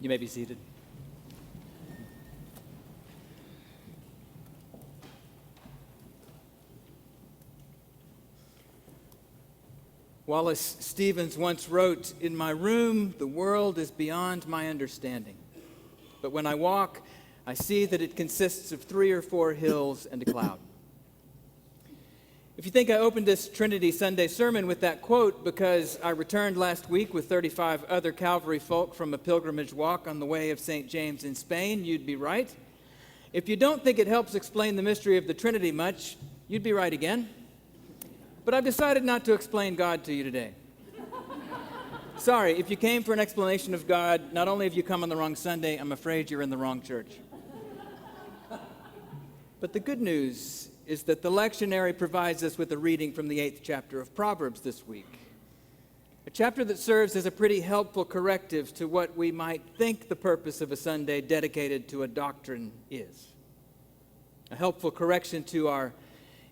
You may be seated. Wallace Stevens once wrote, "In my room, the world is beyond my understanding. But when I walk, I see that it consists of 3 or 4 hills and a cloud." If you think I opened this Trinity Sunday sermon with that quote because I returned last week with 35 other Calvary folk from a pilgrimage walk on the way of St. James in Spain, you'd be right. If you don't think it helps explain the mystery of the Trinity much, you'd be right again. But I've decided not to explain God to you today. Sorry, if you came for an explanation of God, not only have you come on the wrong Sunday, I'm afraid you're in the wrong church. But the good news is that the lectionary provides us with a reading from the 8th chapter of Proverbs this week. A chapter that serves as a pretty helpful corrective to what we might think the purpose of a Sunday dedicated to a doctrine is. A helpful correction to our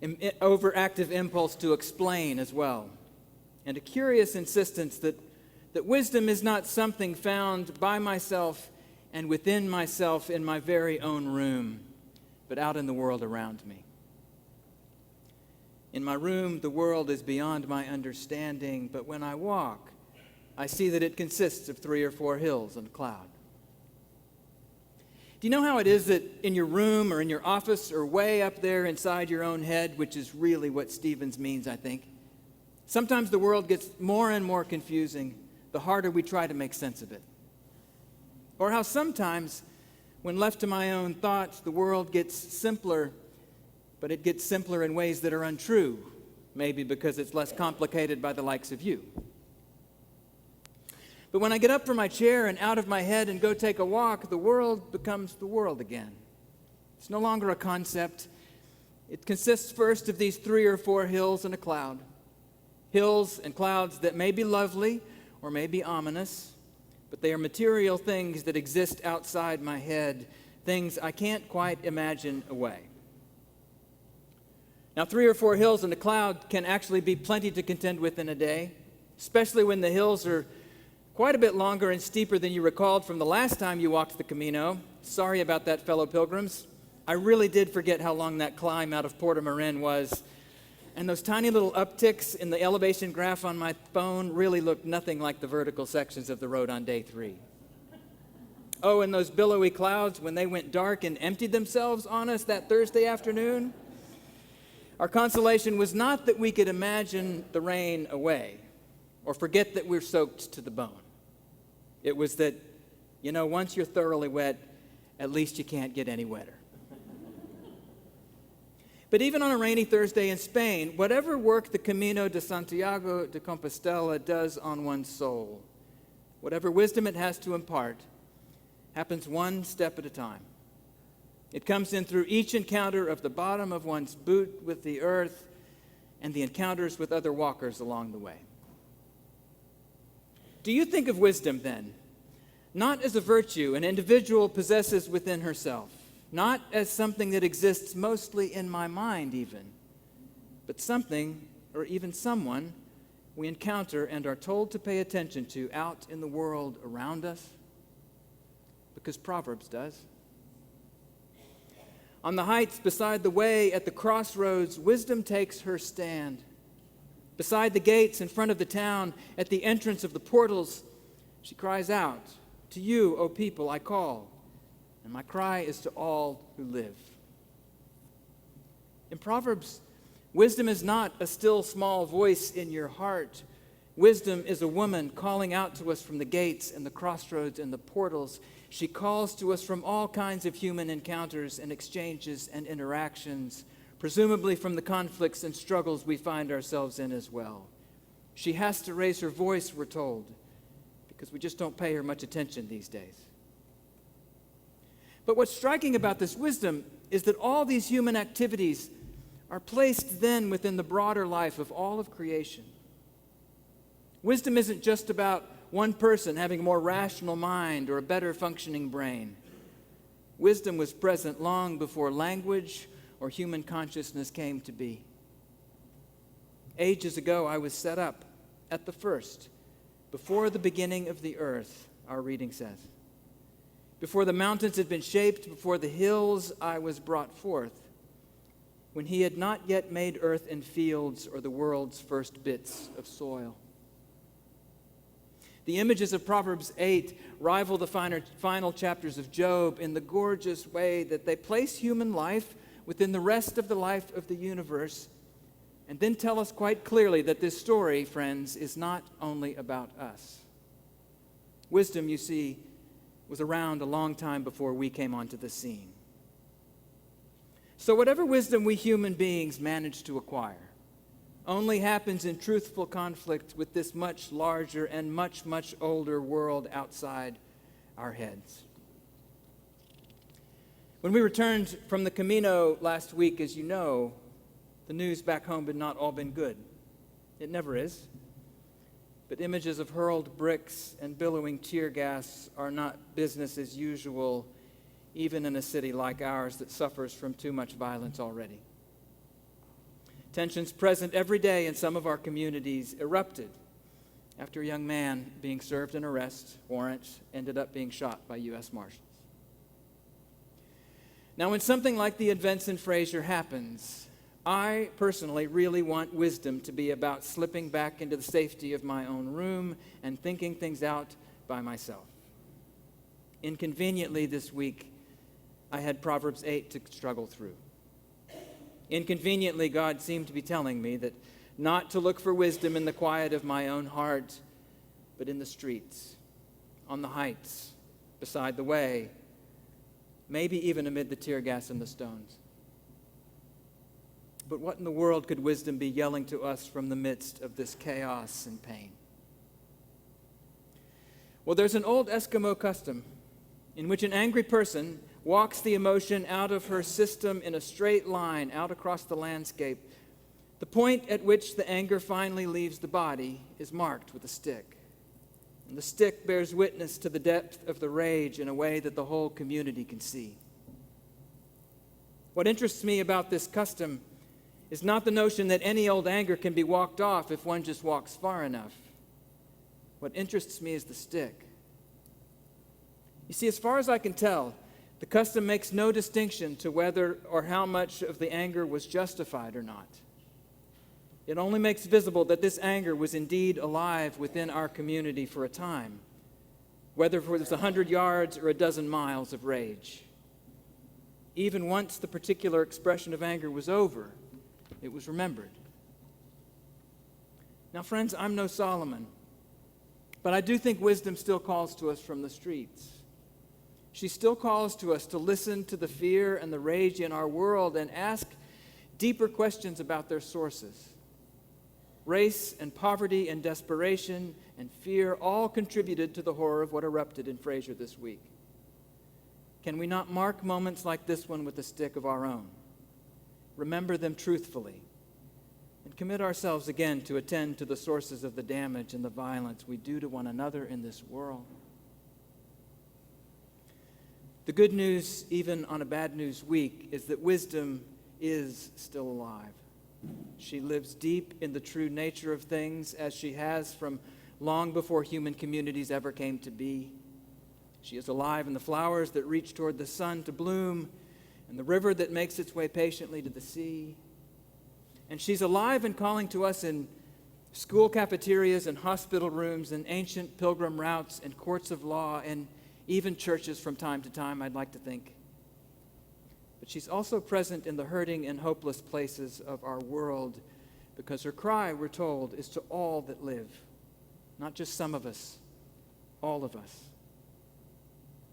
overactive impulse to explain as well. And a curious insistence that wisdom is not something found by myself and within myself in my very own room, but out in the world around me. In my room, the world is beyond my understanding, but when I walk, I see that it consists of 3 or 4 hills and a cloud. Do you know how it is that in your room or in your office or way up there inside your own head, which is really what Stevens means, I think, sometimes the world gets more and more confusing the harder we try to make sense of it? Or how sometimes, when left to my own thoughts, the world gets simpler, but it gets simpler in ways that are untrue, maybe because it's less complicated by the likes of you. But when I get up from my chair and out of my head and go take a walk, the world becomes the world again. It's no longer a concept. It consists first of these 3 or 4 hills and a cloud. Hills and clouds that may be lovely or may be ominous, but they are material things that exist outside my head, things I can't quite imagine away. Now, 3 or 4 hills and a cloud can actually be plenty to contend with in a day, especially when the hills are quite a bit longer and steeper than you recalled from the last time you walked the Camino. Sorry about that, fellow pilgrims. I really did forget how long that climb out of Porto Marin was. And those tiny little upticks in the elevation graph on my phone really looked nothing like the vertical sections of the road on day 3. Oh, and those billowy clouds, when they went dark and emptied themselves on us that Thursday afternoon, our consolation was not that we could imagine the rain away or forget that we're soaked to the bone. It was that, once you're thoroughly wet, at least you can't get any wetter. But even on a rainy Thursday in Spain, whatever work the Camino de Santiago de Compostela does on one's soul, whatever wisdom it has to impart, happens one step at a time. It comes in through each encounter of the bottom of one's boot with the earth and the encounters with other walkers along the way. Do you think of wisdom, then, not as a virtue an individual possesses within herself, not as something that exists mostly in my mind even, but something, or even someone, we encounter and are told to pay attention to out in the world around us? Because Proverbs does. On the heights beside the way, at the crossroads, wisdom takes her stand. Beside the gates in front of the town, at the entrance of the portals, she cries out, "To you, O people, I call, and my cry is to all who live." In Proverbs, wisdom is not a still small voice in your heart. Wisdom is a woman calling out to us from the gates and the crossroads and the portals. She calls to us from all kinds of human encounters and exchanges and interactions, presumably from the conflicts and struggles we find ourselves in as well. She has to raise her voice, we're told, because we just don't pay her much attention these days. But what's striking about this wisdom is that all these human activities are placed then within the broader life of all of creation. Wisdom isn't just about one person having a more rational mind or a better functioning brain. Wisdom was present long before language or human consciousness came to be. Ages ago, I was set up at the first, before the beginning of the earth, our reading says. Before the mountains had been shaped, before the hills I was brought forth, when he had not yet made earth and fields or the world's first bits of soil. The images of Proverbs 8 rival the final chapters of Job in the gorgeous way that they place human life within the rest of the life of the universe, and then tell us quite clearly that this story, friends, is not only about us. Wisdom, you see, was around a long time before we came onto the scene. So whatever wisdom we human beings manage to acquire only happens in truthful conflict with this much larger and much, much older world outside our heads. When we returned from the Camino last week, as you know, the news back home had not all been good. It never is. But images of hurled bricks and billowing tear gas are not business as usual, even in a city like ours that suffers from too much violence already. Tensions present every day in some of our communities erupted after a young man being served an arrest warrant ended up being shot by U.S. Marshals. Now, when something like the events in Fraser happens, I personally really want wisdom to be about slipping back into the safety of my own room and thinking things out by myself. Inconveniently this week, I had Proverbs 8 to struggle through. Inconveniently, God seemed to be telling me that not to look for wisdom in the quiet of my own heart, but in the streets, on the heights, beside the way, maybe even amid the tear gas and the stones. But what in the world could wisdom be yelling to us from the midst of this chaos and pain? Well, there's an old Eskimo custom in which an angry person walks the emotion out of her system in a straight line out across the landscape. The point at which the anger finally leaves the body is marked with a stick. And the stick bears witness to the depth of the rage in a way that the whole community can see. What interests me about this custom is not the notion that any old anger can be walked off if one just walks far enough. What interests me is the stick. You see, as far as I can tell, the custom makes no distinction to whether or how much of the anger was justified or not. It only makes visible that this anger was indeed alive within our community for a time, whether it was 100 yards or a dozen miles of rage. Even once the particular expression of anger was over, it was remembered. Now, friends, I'm no Solomon, but I do think wisdom still calls to us from the streets. She still calls to us to listen to the fear and the rage in our world and ask deeper questions about their sources. Race and poverty and desperation and fear all contributed to the horror of what erupted in Fraser this week. Can we not mark moments like this one with a stick of our own? Remember them truthfully and commit ourselves again to attend to the sources of the damage and the violence we do to one another in this world. The good news, even on a bad news week, is that wisdom is still alive. She lives deep in the true nature of things, as she has from long before human communities ever came to be. She is alive in the flowers that reach toward the sun to bloom, and the river that makes its way patiently to the sea. And she's alive and calling to us in school cafeterias and hospital rooms and ancient pilgrim routes and courts of law and even churches from time to time, I'd like to think. But she's also present in the hurting and hopeless places of our world, because her cry, we're told, is to all that live, not just some of us, all of us.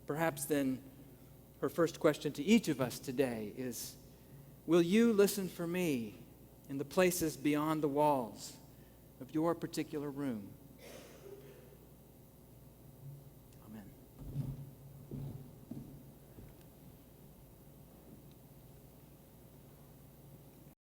Perhaps then her first question to each of us today is, will you listen for me in the places beyond the walls of your particular room?